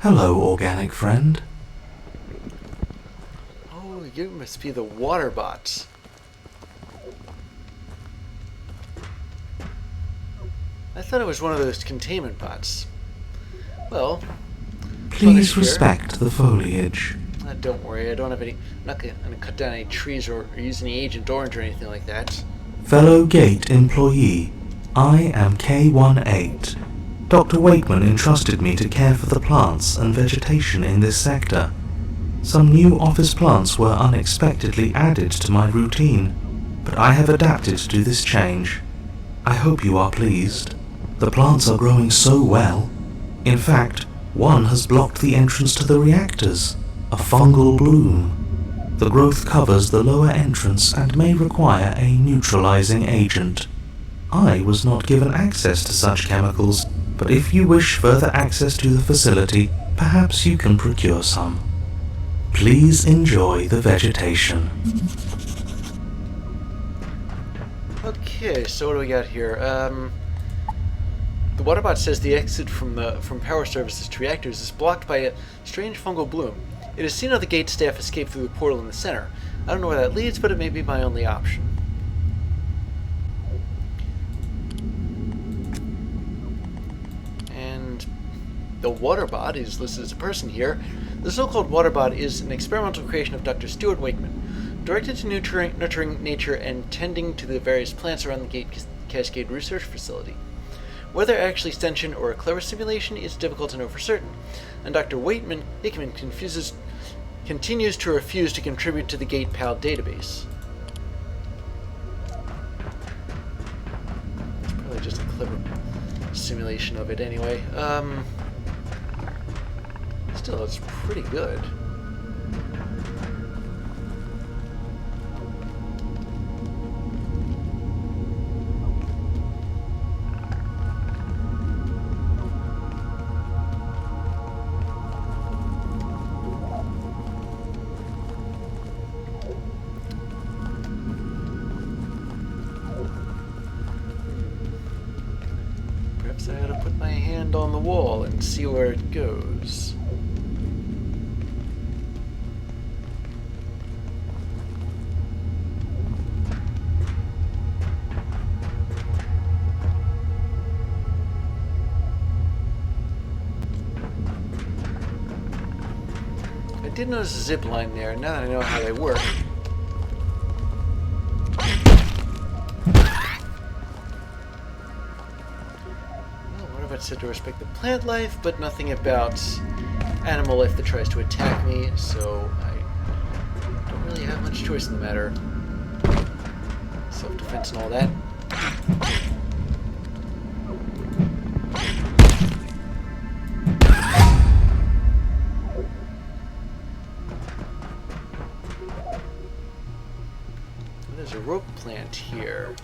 Hello, organic friend. Oh, you must be the water bots. I thought it was one of those containment bots. Well, as long as Please you're here. respect the foliage. Don't worry, I don't have any. I'm not gonna cut down any trees or use any Agent Orange or anything like that. Fellow gate employee, I am K18. Dr. Wakeman entrusted me to care for the plants and vegetation in this sector. Some new office plants were unexpectedly added to my routine, but I have adapted to this change. I hope you are pleased. The plants are growing so well. In fact, one has blocked the entrance to the reactors, a fungal bloom. The growth covers the lower entrance and may require a neutralizing agent. I was not given access to such chemicals, but if you wish further access to the facility, perhaps you can procure some. Please enjoy the vegetation. Okay, so what do we got here? The waterbot says the exit from power services to reactors is blocked by a strange fungal bloom. It is seen how the gate staff escaped through the portal in the center. I don't know where that leads, but it may be my only option. And the waterbot is listed as a person here. The so-called waterbot is an experimental creation of Dr. Stuart Wakeman, directed to nurturing nature and tending to the various plants around the Gate Cascade Research Facility. Whether actually extension or a clever simulation is difficult to know for certain, and Dr. Hickman continues to refuse to contribute to the Gate PAL database. It's probably just a clever simulation of it anyway. Still, it's pretty good. Perhaps I ought to put my hand on the wall and see where it goes. I did notice a zip line there. Now that I know how they work. It said to respect the plant life, but nothing about animal life that tries to attack me, so I don't really have much choice in the matter. Self-defense and all that. There's a rope plant here.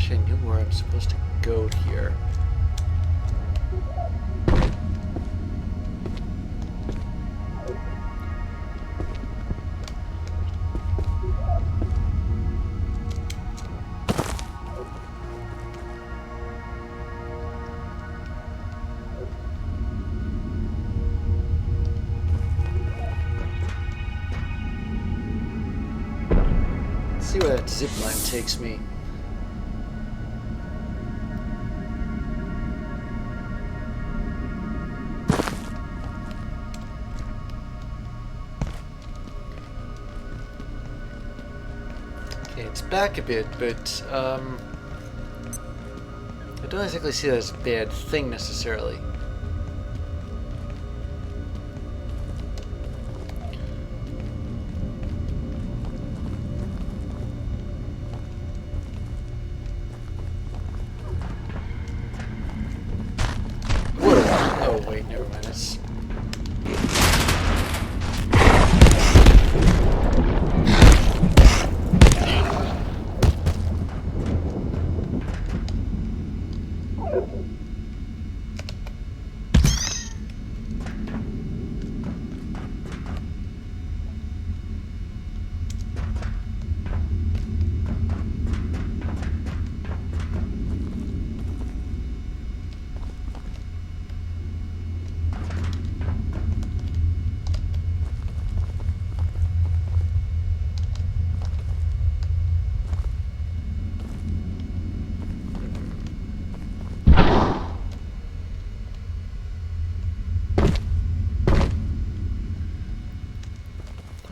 I knew where I'm supposed to go here. Let's see where that zip line takes me. back a bit, but I don't exactly see that as a bad thing necessarily. Oh wait, never mind. It's...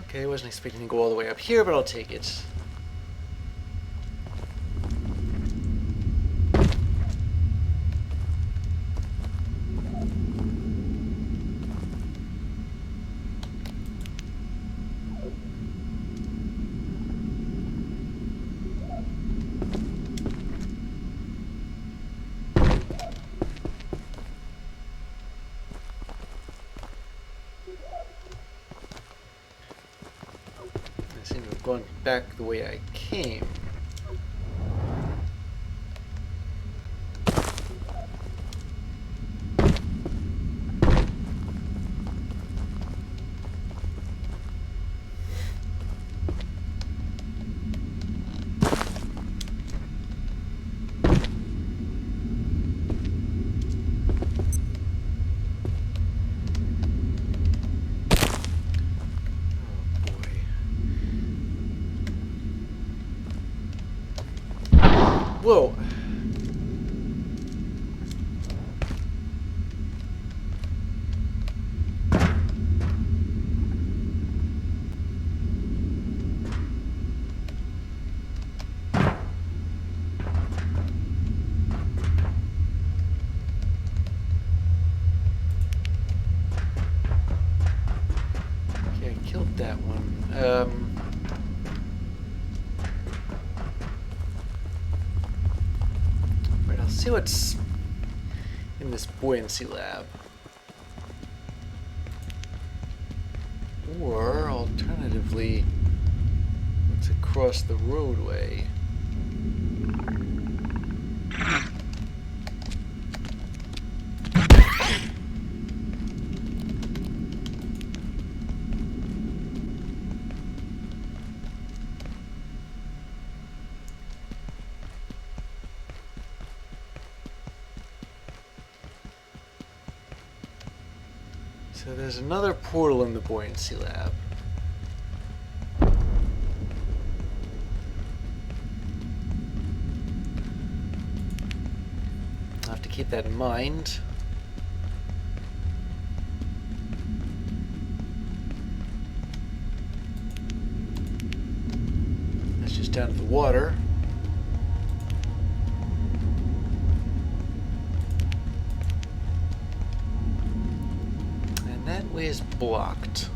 Okay, I wasn't expecting to go all the way up here, but I'll take it. I seem to have gone back the way I came. Whoa! Okay, I killed that one. Right, I'll see what's in this buoyancy lab. Or, alternatively, what's across the roadway. So there's another portal in the buoyancy lab. I'll have to keep that in mind. That's just down to the water. That way is blocked.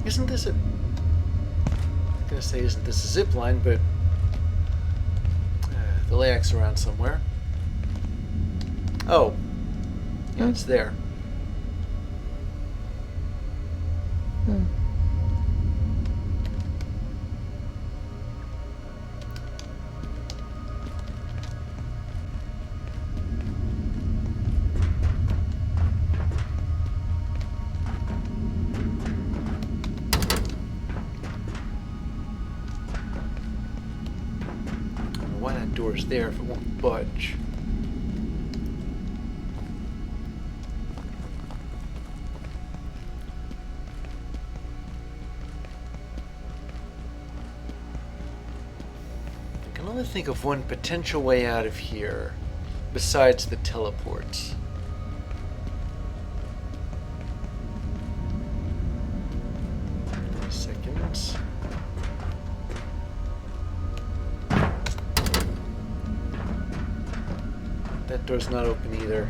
Isn't this a... I'm gonna say isn't this a zip line, but the layak's around somewhere. Oh, yeah, it's there. Why that door's there if it won't budge? trying to think of one potential way out of here besides the teleport. Seconds. That door's not open either.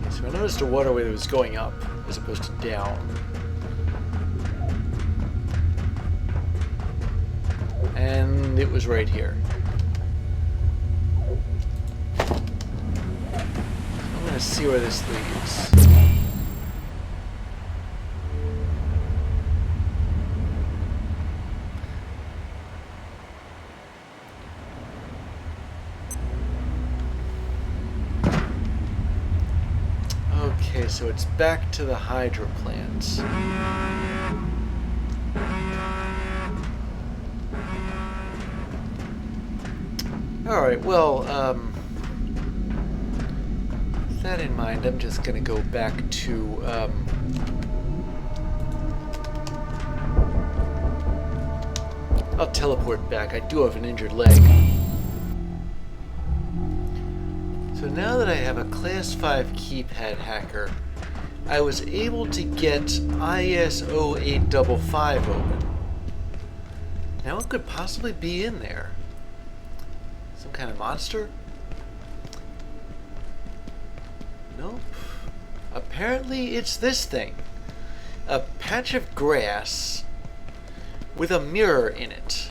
So I noticed a waterway that was going up as opposed to down. And it was right here. I'm gonna see where this leads. Okay, so it's back to the hydro plant. Alright, well, with that in mind, I'm just gonna go back to, I'll teleport back. I do have an injured leg. So now that I have a Class 5 keypad hacker, I was able to get ISO 855 open. Now what could possibly be in there? Some kind of monster? Nope. Apparently it's this thing. A patch of grass with a mirror in it.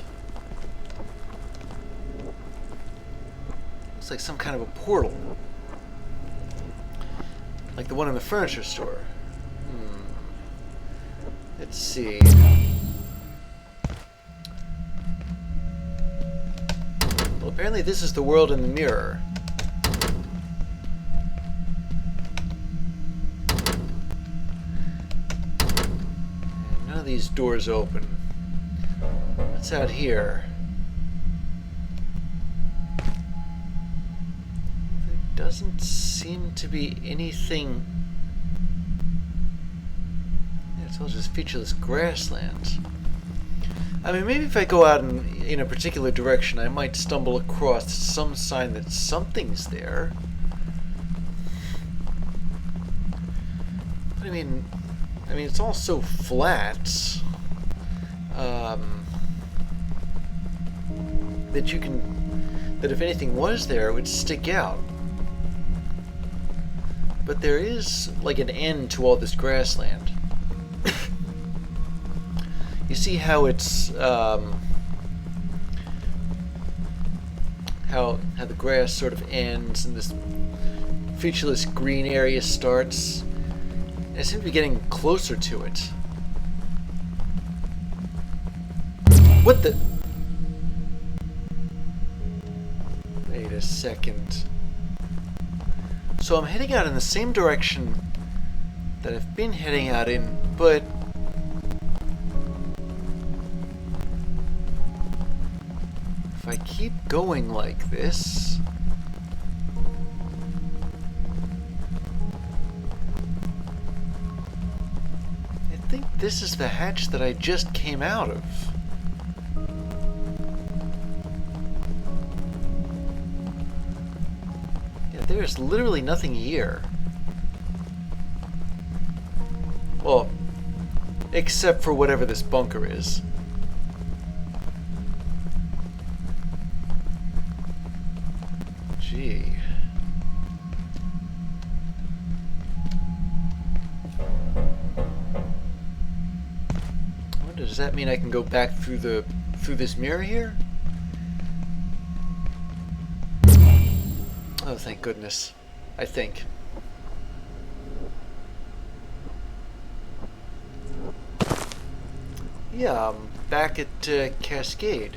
Looks like some kind of a portal. Like the one in the furniture store. Let's see. Well, apparently this is the world in the mirror. And none of these doors open. What's out here? There doesn't seem to be anything. Yeah, it's all just featureless grasslands. I mean, maybe if I go out in a particular direction, I might stumble across some sign that something's there. But I mean, it's all so flat that if anything was there, it would stick out. But there is like an end to all this grassland. You see how it's how the grass sort of ends and this featureless green area starts. I seem to be getting closer to it. What the? Wait a second. So I'm heading out in the same direction that I've been heading out in, but if I keep going like this, I think this is the hatch that I just came out of. Yeah, there's literally nothing here. Well, except for whatever this bunker is. Gee. I wonder, does that mean I can go back through this mirror here? Oh, thank goodness. I think. Yeah, I'm back at Cascade.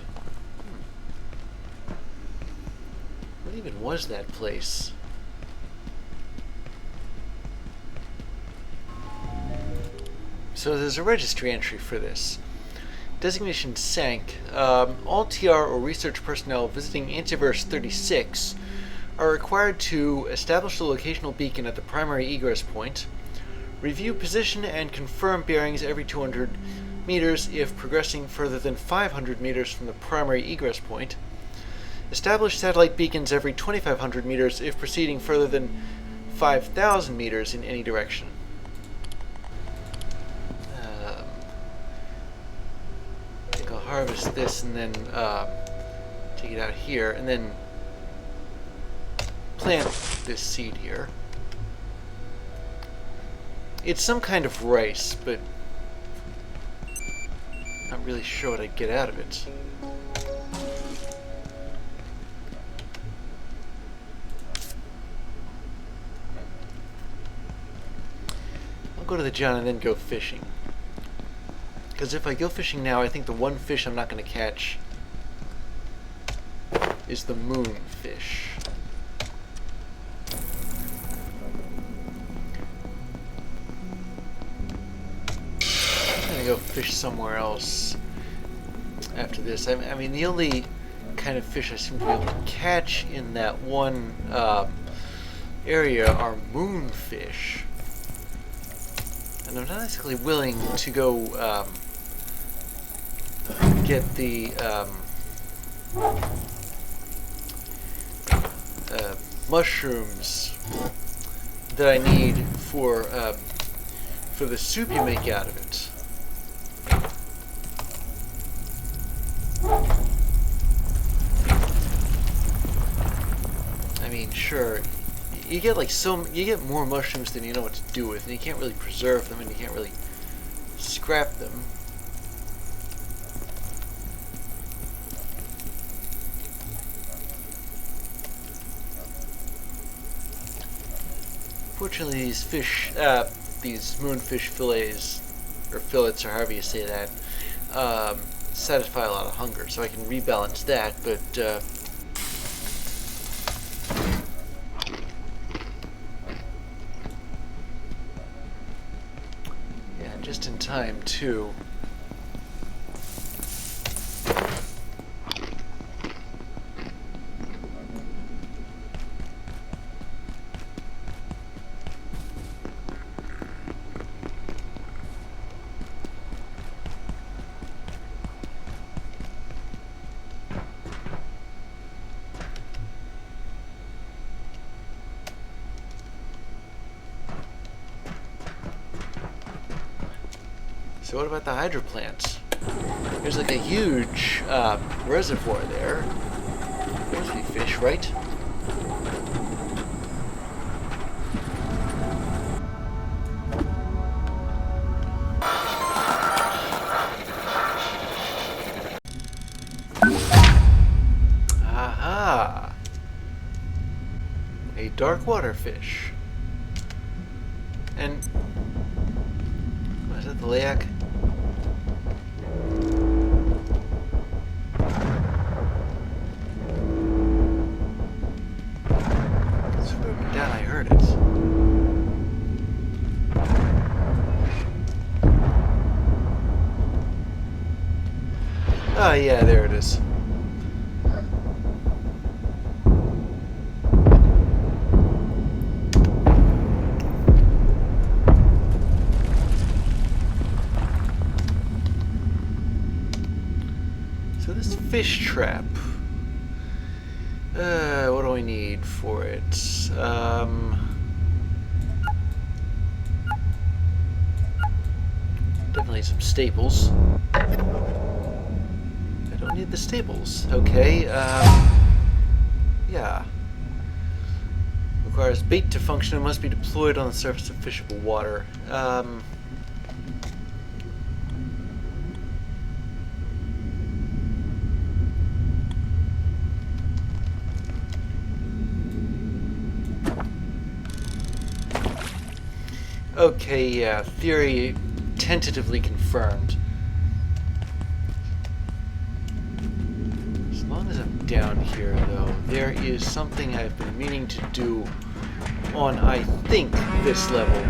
What even was that place? So there's a registry entry for this. Designation sank. All TR or research personnel visiting Anteverse 36 are required to establish the locational beacon at the primary egress point, review position and confirm bearings every 200 meters if progressing further than 500 meters from the primary egress point, establish satellite beacons every 2,500 meters if proceeding further than 5,000 meters in any direction. I think I'll harvest this and then take it out here, and then plant this seed here. It's some kind of rice, but not really sure what I'd get out of it. I'll go to the John and then go fishing. Because if I go fishing now, I think the one fish I'm not going to catch is the moonfish. I'm going to go fish somewhere else after this. I mean, the only kind of fish I seem to be able to catch in that one area are moonfish. And I'm not exactly willing to go get the mushrooms that I need for the soup you make out of it. I mean, sure, you get like you get more mushrooms than you know what to do with, and you can't really preserve them, and you can't really scrap them. Fortunately, these fish, these moonfish fillets, or fillets, or however you say that, satisfy a lot of hunger, so I can rebalance that, but yeah, just in time, too. So what about the hydro plants? There's like a huge reservoir there. There must be fish, right? Aha! A dark water fish. And is that the layak? It's moving down, I heard it. Oh yeah, there it is. So this fish trap, what do I need for it? Definitely some staples. I don't need the staples. Okay, yeah. Requires bait to function and must be deployed on the surface of fishable water. Okay, yeah, theory tentatively confirmed. As long as I'm down here, though, there is something I've been meaning to do on, I think, this level.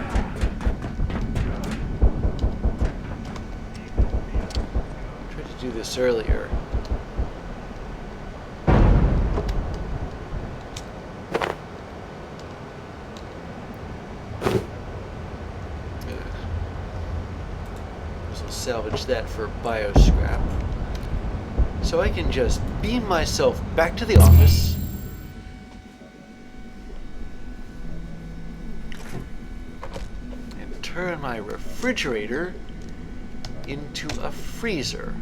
do this earlier. Salvage that for bioscrap. So I can just beam myself back to the office. And turn my refrigerator into a freezer.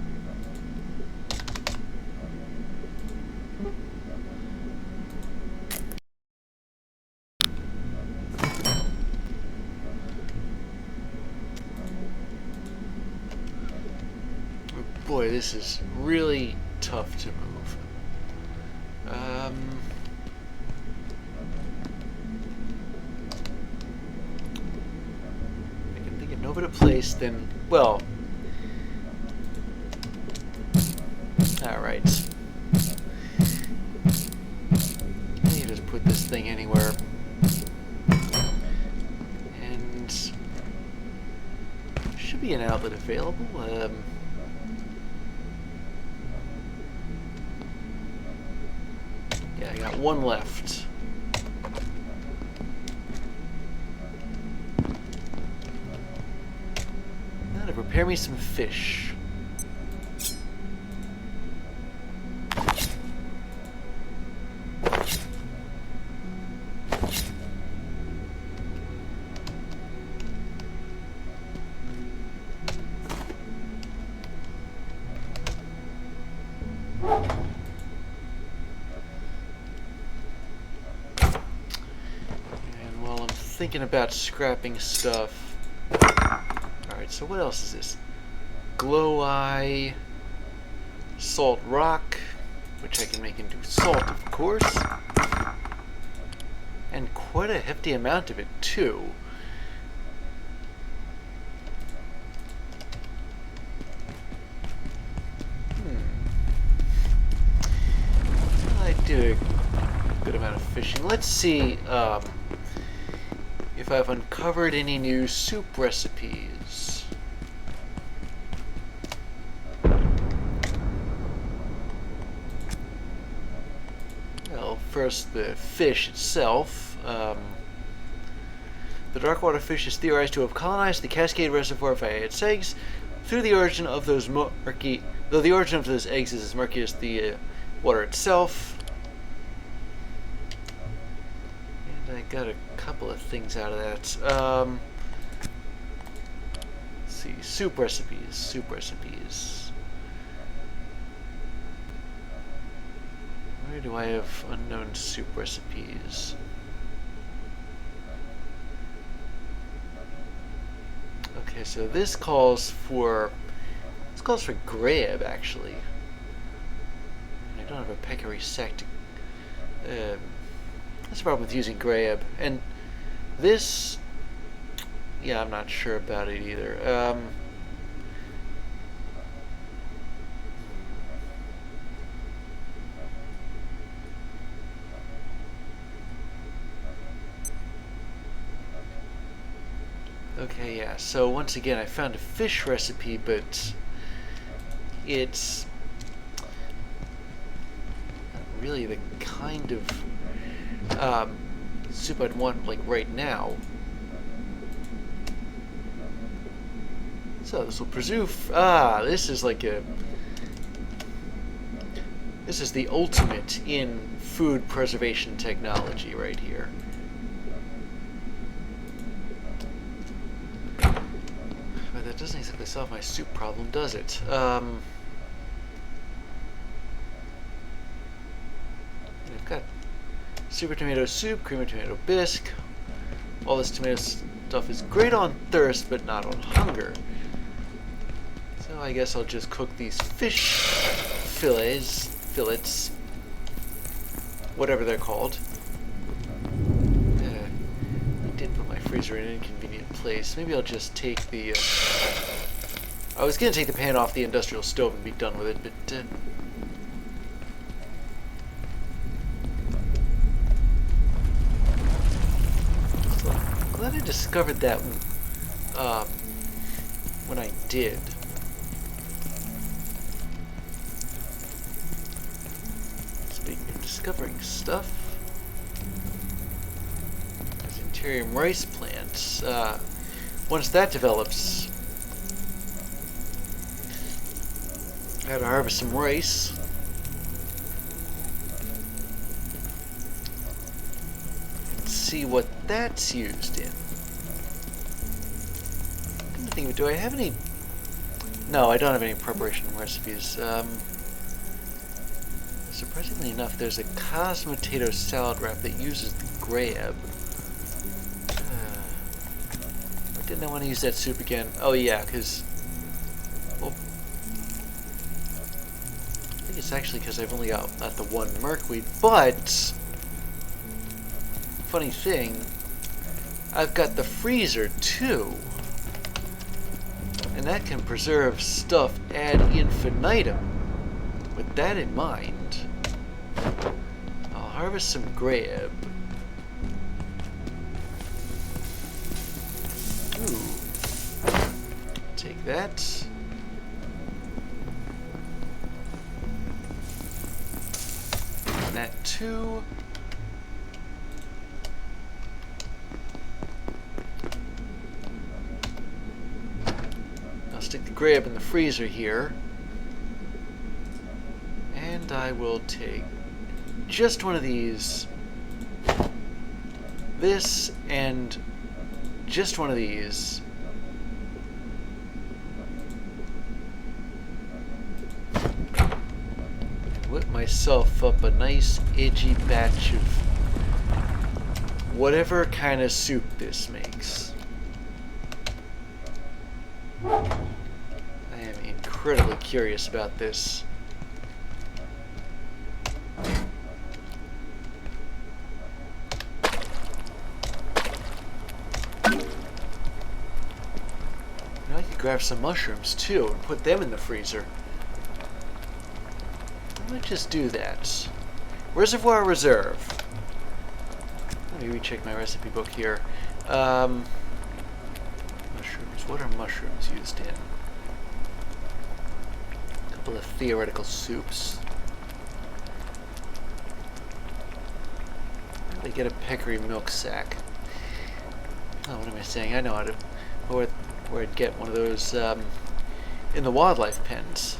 Boy, this is really tough to move. I can think of no better place than, well, alright. I need to put this thing anywhere. And should be an outlet available. Yeah, I got one left. Now to prepare me some fish. Thinking about scrapping stuff. Alright, so what else is this? Glow eye, salt rock, which I can make into salt, of course. And quite a hefty amount of it, too. I do a good amount of fishing. Let's see, if I've uncovered any new soup recipes. Well, first the fish itself. The dark water fish is theorized to have colonized the Cascade Reservoir via its eggs, through the origin of those murky, though the origin of those eggs is as murky as the water itself. I got a couple of things out of that. Let's see, soup recipes. Where do I have unknown soup recipes? Okay, so this calls for grab, actually. I don't have a peccary sack to that's the problem with using grab. And this, yeah, I'm not sure about it either. Okay, yeah, so once again I found a fish recipe, but it's not really the kind of soup I'd want, like, right now. So this will preserve. This is like a. This is the ultimate in food preservation technology right here. But that doesn't exactly solve my soup problem, does it? I've got super tomato soup, cream of tomato bisque. All this tomato stuff is great on thirst, but not on hunger. So I guess I'll just cook these fish fillets, whatever they're called. I did put my freezer in an inconvenient place. Maybe I'll just take the... I was going to take the pan off the industrial stove and be done with it, but... glad I discovered that when I did. discovering stuff. There's Anterium rice plants. Once that develops, I gotta harvest some rice. And see what that's used in. I'm thinking, do I have any? No, I don't have any preparation recipes. Surprisingly enough, there's a Cosmotato salad wrap that uses the grab. Why didn't I want to use that soup again? Oh yeah, because... Well, I think it's actually because I've only got the one merkweed, but... Funny thing, I've got the freezer too. And that can preserve stuff ad infinitum. With that in mind, I'll harvest some grab. Ooh. Take that. And that too. I'll stick the grab in the freezer here. And I will take just one of these, this, and just one of these. And whip myself up a nice edgy batch of whatever kind of soup this makes. I am incredibly curious about this. Grab some mushrooms too and put them in the freezer. I might just do that. Reservoir Reserve. Let me recheck my recipe book here. Mushrooms. What are mushrooms used in? A couple of theoretical soups. How do I get a peccary milk sack? Oh, what am I saying? I know how to... Where I'd get one of those in the wildlife pens.